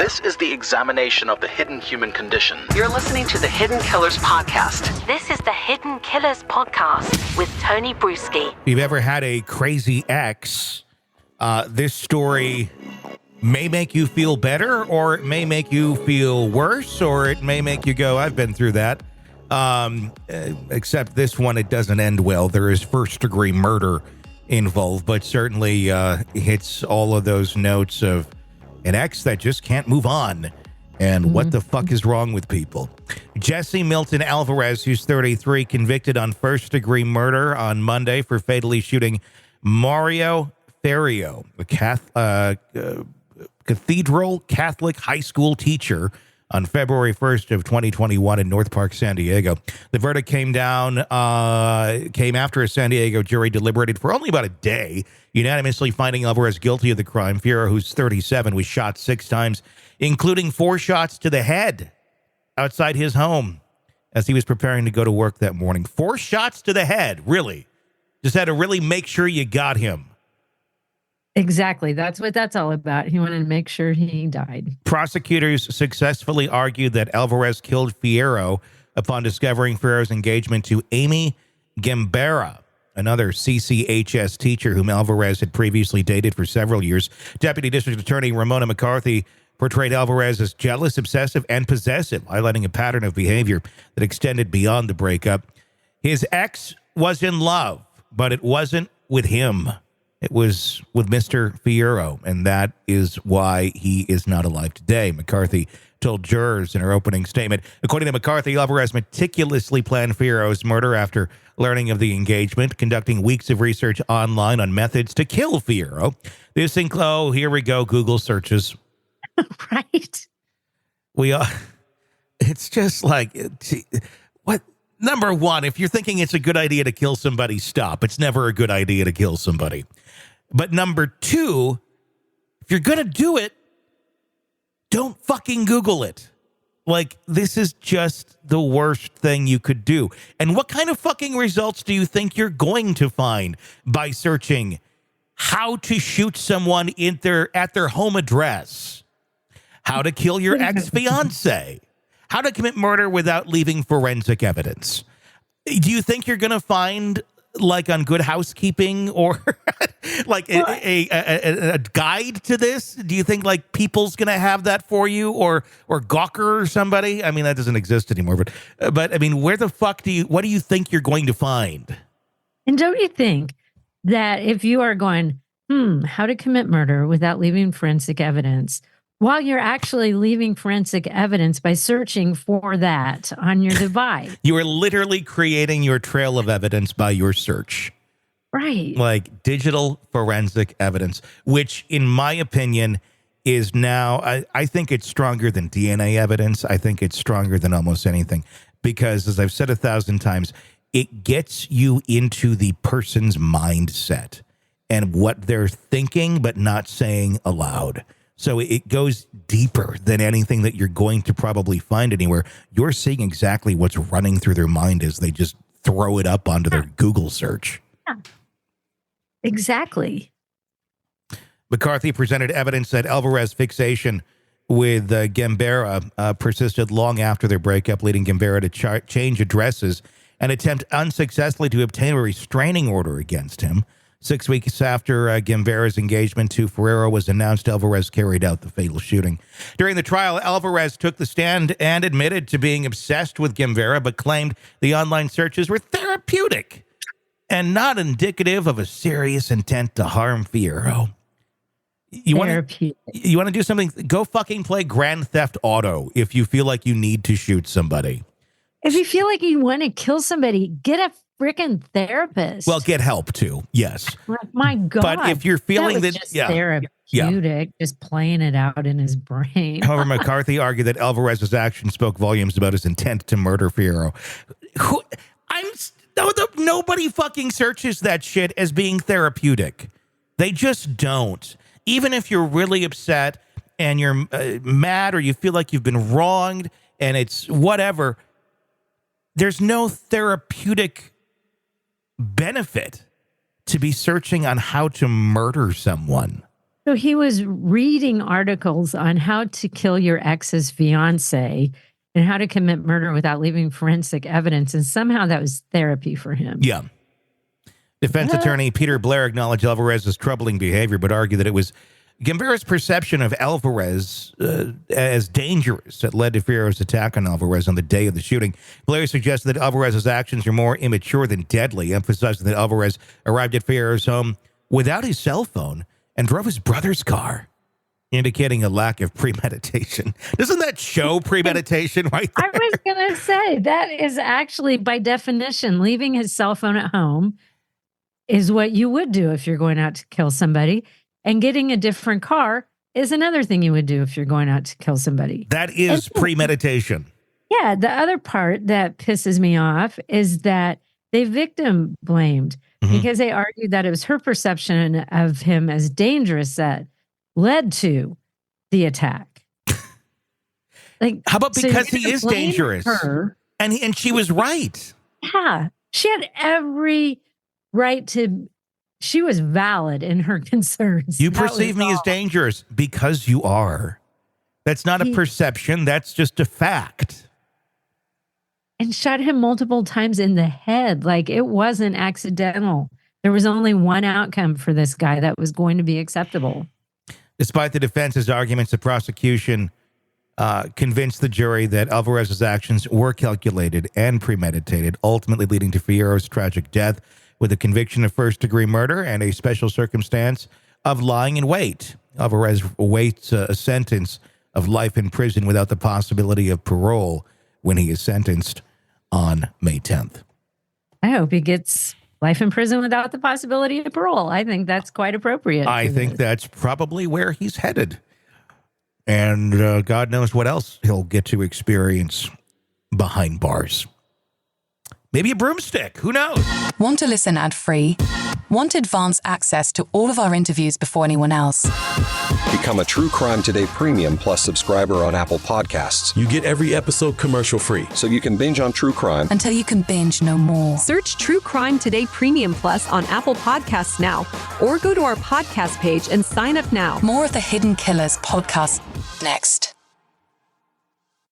This is the examination of the hidden human condition. You're listening to the Hidden Killers Podcast. This is the Hidden Killers Podcast with Tony Bruschi. If you've ever had a crazy ex, this story may make you feel better, or it may make you feel worse, or it may make you go, I've been through that. Except this one, it doesn't end well. There is first-degree murder involved, but certainly hits all of those notes of an ex that just can't move on. And what the fuck is wrong with people? Jesse Milton Alvarez, who's 33, convicted on first-degree murder on Monday for fatally shooting Mario Fierro, a Cathedral Catholic High School teacher, on February 1st of 2021 in North Park, San Diego. The verdict came after a San Diego jury deliberated for only about a day, unanimously finding Alvarez guilty of the crime. Fierro, who's 37, was shot 6 times, including 4 shots to the head outside his home as he was preparing to go to work that morning. 4 shots to the head, really. Just had to really make sure you got him. Exactly. That's what that's all about. He wanted to make sure he died. Prosecutors successfully argued that Alvarez killed Fierro upon discovering Fierro's engagement to Amy Gembara, another CCHS teacher whom Alvarez had previously dated for several years. Deputy District Attorney Ramona McCarthy portrayed Alvarez as jealous, obsessive, and possessive, highlighting a pattern of behavior that extended beyond the breakup. His ex was in love, but it wasn't with him. It was with Mr. Fierro, and that is why he is not alive today, McCarthy told jurors in her opening statement. According to McCarthy, Alvarez meticulously planned Fierro's murder after learning of the engagement, conducting weeks of research online on methods to kill Fierro. This includes, here we go, Google searches. Right. It's just like, what? Number one, if you're thinking it's a good idea to kill somebody, stop. It's never a good idea to kill somebody. But number 2, if you're going to do it, don't fucking Google it. Like, this is just the worst thing you could do. And what kind of fucking results do you think you're going to find by searching how to shoot someone at their home address? How to kill your ex-fiance? How to commit murder without leaving forensic evidence? Do you think you're going to find, like, on Good Housekeeping or like a guide to this? Do you think, like, People's going to have that for you, or Gawker or somebody? I mean, that doesn't exist anymore. But I mean, where the fuck what do you think you're going to find? And don't you think that if you are going, how to commit murder without leaving forensic evidence, while you're actually leaving forensic evidence by searching for that on your device. You are literally creating your trail of evidence by your search. Right. Like digital forensic evidence, which in my opinion is now, I think it's stronger than DNA evidence. I think it's stronger than almost anything because, as I've said 1,000 times, it gets you into the person's mindset and what they're thinking but not saying aloud. So it goes deeper than anything that you're going to probably find anywhere. You're seeing exactly what's running through their mind as they just throw it up onto their Google search. Yeah. Exactly. McCarthy presented evidence that Alvarez's fixation with Gembara persisted long after their breakup, leading Gembara to change addresses and attempt unsuccessfully to obtain a restraining order against him. 6 weeks after Gembara's engagement to Fierro was announced, Alvarez carried out the fatal shooting. During the trial, Alvarez took the stand and admitted to being obsessed with Gembara, but claimed the online searches were therapeutic and not indicative of a serious intent to harm Fierro. You want to do something? Go fucking play Grand Theft Auto if you feel like you need to shoot somebody. If you feel like you want to kill somebody, get a freaking therapist. Well, get help too. Yes. My God. But if you're feeling that, just therapeutic, just playing it out in his brain. However, McCarthy argued that Alvarez's action spoke volumes about his intent to murder Fierro. Nobody fucking searches that shit as being therapeutic. They just don't. Even if you're really upset and you're mad or you feel like you've been wronged and it's whatever, there's no therapeutic benefit to be searching on how to murder someone. So he was reading articles on how to kill your ex's fiance and how to commit murder without leaving forensic evidence. And somehow that was therapy for him. Yeah. Defense attorney Peter Blair acknowledged Alvarez's troubling behavior, but argued that it was Gembara's perception of Alvarez as dangerous that led to Fierro's attack on Alvarez on the day of the shooting. Blair suggested that Alvarez's actions are more immature than deadly, emphasizing that Alvarez arrived at Fierro's home without his cell phone and drove his brother's car, indicating a lack of premeditation. Doesn't that show premeditation right there? I was going to say, that is actually, by definition, leaving his cell phone at home is what you would do if you're going out to kill somebody. And getting a different car is another thing you would do if you're going out to kill somebody. That is premeditation. Yeah. The other part that pisses me off is that they victim blamed because they argued that it was her perception of him as dangerous that led to the attack. Like, how about because he is dangerous? And she was right. Yeah. She had every right to... She was valid in her concerns. You perceive me as dangerous because you are. That's not a perception. That's just a fact. And shot him multiple times in the head. Like, it wasn't accidental. There was only one outcome for this guy that was going to be acceptable. Despite the defense's arguments, the prosecution convinced the jury that Alvarez's actions were calculated and premeditated, ultimately leading to Fierro's tragic death, with a conviction of first-degree murder and a special circumstance of lying in wait. Alvarez awaits a sentence of life in prison without the possibility of parole when he is sentenced on May 10th. I hope he gets life in prison without the possibility of parole. I think that's quite appropriate. I think that's probably where he's headed. And God knows what else he'll get to experience behind bars. Maybe a broomstick. Who knows? Want to listen ad-free? Want advanced access to all of our interviews before anyone else? Become a True Crime Today Premium Plus subscriber on Apple Podcasts. You get every episode commercial-free. So you can binge on true crime until you can binge no more. Search True Crime Today Premium Plus on Apple Podcasts now, or go to our podcast page and sign up now. More of the Hidden Killers podcast next.